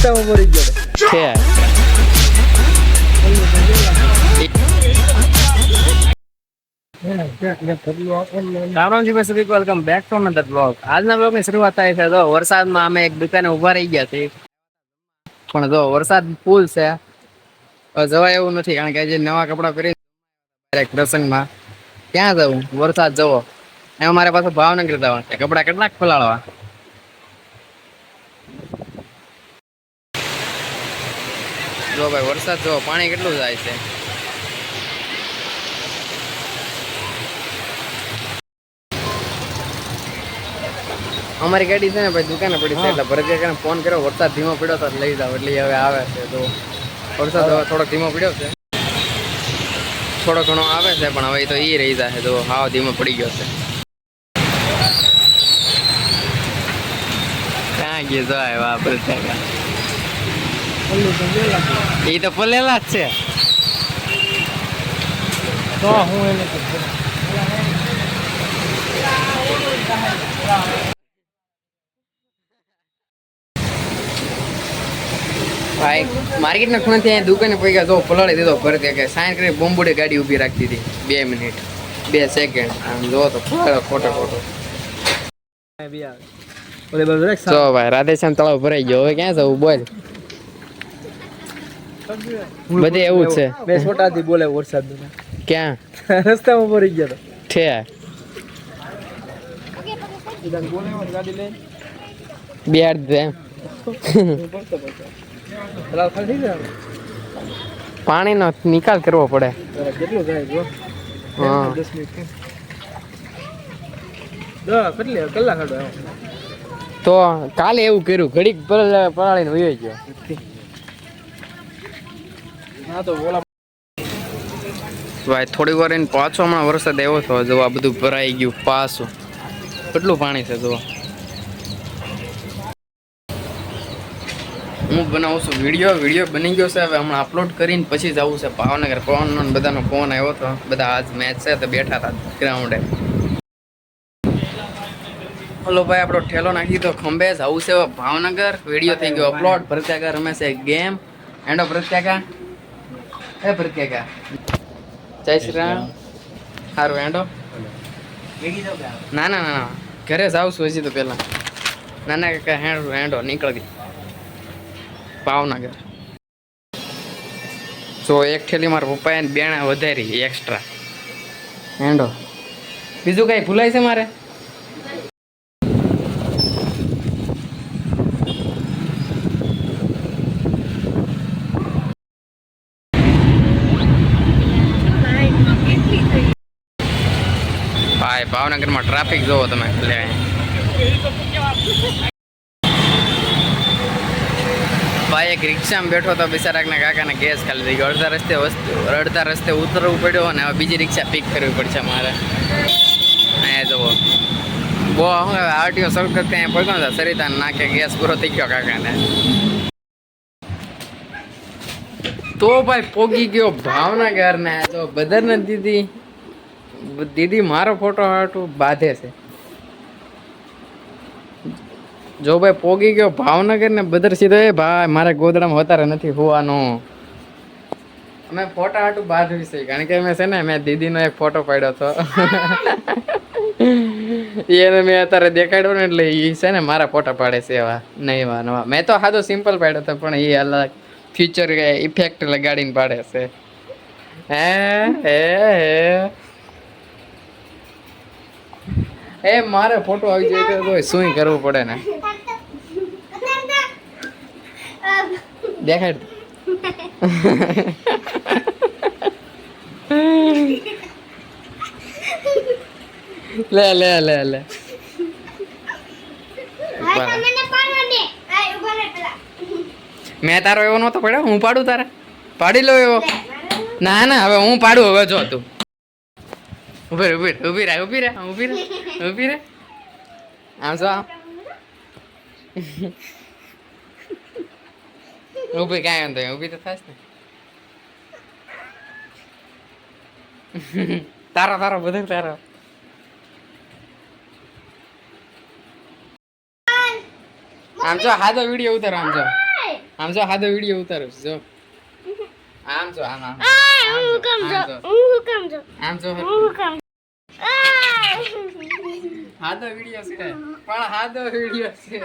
રસ્તામાં મરી ગયો છે રામજી ભાઈ welcome back to another blog. આજના બ્લોગ ની શરૂઆત થાય છે તો વરસાદમાં અમે એક દુકાને ઉભા રહી ગયા છીએ, પણ જો વરસાદ ફૂલ છે, જવાય એવું નથી કારણ કે જે નવા કપડા પહેરી પ્રસંગમાં ક્યાં જવું, વરસાદ જવો એમાં મારે પાછું ભાવનગર જવાનું છે, કપડા કેટલાક ખોલાડવા. જો ભાઈ વરસાદ જો પાણી કેટલું જાય છે. અમારી ગાડી છે ને ભાઈ દુકાને પડી છે, એટલે ભરત કાકાને ફોન કર્યો, વરસાદ ધીમો પડ્યો તો લઈ જાવ, એટલે હવે આવે છે. તો વરસાદ હવે થોડોક ધીમો પડ્યો છે, થોડો ઘણો આવે છે, પણ હવે તો ઈ રહી જાય તો હાવ ધીમો પડી ગયો છે. ક્યાં ગયો જાય વા ભરત કાકા, એ તો પલેલા જ છે. તો હું એને ભાઈ માર્કેટના ખૂણેથી અહીંયા દુકાને પડી ગયા તો પલાળી દીધો ભરત કે સાઈન કરી બોમ્બુડે ગાડી ઊભી રાખી દીધી 2 મિનિટ 2 સેકન્ડ. આમ જો તો ખોટો જો ભાઈ રાધેશ્યામ તળાવ ભરાઈ ગયો. હવે ક્યાં જવું બોલ, બધે એવું જ છે. બે છોટાથી બોલે વરસાદ ક્યાં રસ્તામાં મરી ગયો છે ગાડી લઈને બિહાર દે પાણીનો નિકાલ કરવો પડે. કેટલું થાય જો હા 10 મિનિટ કેટલી કલાક હાડો તો કાલે એવું કર્યું, ઘડીક પલાળીને વયો ગયો. હા તો બોલા ભાઈ થોડી વાર એને પાછો હમણાં વરસાદ આવ્યો હતો, જો આ બધું ભરાઈ ગયું પાછું, કેટલું પાણી છે. જો હું બનાવું છું વિડીયો બની ગયો છે, હવે હમણાં અપલોડ કરીને પછી જવું છે ભાવનગર. પવનનો બધાનો ફોન આવ્યો હતો, બધા આજ મેચ છે તો બેઠા હતા ગ્રાઉન્ડે. હલો ભાઈ આપણો ઠેલો નાખી તો ખંભે જવું છે ભાવનગર. વિડીયો થઈ ગયો અપલોડ. ભરત કાકા રમે છે ગેમ. એન્ડો ભરત કાકા, એ ભરત કાકા જય શ્રી રામ. સારું એન્ડો. ના ઘરે જાઉં છું હજી તો પેલા. નાના કાકા હેન્ડો નીકળ ગઈ ભાવનગર. જો એક ઠેલી મારા પપ્પાએ બેણા વધારી એક્સ્ટ્રા હેન્ડો. બીજું કઈ ભૂલાય છે મારે? ભાઈ ભાવનગરમાં ટ્રાફિક જોવો તમે. ભાઈ એક રિક્ષામાં બેઠો તો બિચારાકના કાકાને ગેસ ખાલી થઈ ગયો. અડધા રસ્તે ઉતરવું પડ્યો અને હવે બીજી રિક્ષા પિક કરવી પડશે મારે. અહીંયા જુઓ બહુ શું આરટીઓ સર્કલ ત્યાં પહોંચ્યો ને સરિતા નાખે ગેસ પૂરો થઈ ગયો કાકાને. તો ભાઈ પોગી ગયો ભાવનગર ને. તો બદરને દીદી મારો ફોટો હાટું બાંધે છે. જો ભાઈ પોગી ગયો ભાવનગર ને બદર સીધો. એ ભાઈ મારે ગોદડામાં વધારે નથી હોવાનું. અમે ફોટા હાટું બાંધવી છે કારણ કે મેં છે ને મેં દીદીનો એક ફોટો પાડ્યો હતો એને મેં અત્યારે દેખાડ્યો ને એટલે એ છે ને મારા ફોટા પાડે છે એવા નવા નવા. મેં તો સાદો સિમ્પલ પાડ્યો હતો પણ એ અલગ ફ્યુચર ઇફેક્ટ લગાડીને પાડે છે. એ મારે ફોટો આવી જાય તો શું કરવું પડે ને. દેખાડ લે લે લે લે મેં તારો એવો નતો પડ્યો. હું પાડું તારે પાડી લો એવો. ના હવે હું પાડું. હવે જો તું ઉભી રે આમ છો ઉભી કાંઈ વાંધો ઉભી તો થાશ ને. તારો બધું તારો. આમ જો હાદો વિડીયો ઉતારો. આમ જો આમ જો હાદો વિડીયો ઉતારું છું, જો આમ જો આમ આમ આમ જો હાદો વિડીયો છે પણ હાદો વિડીયો છે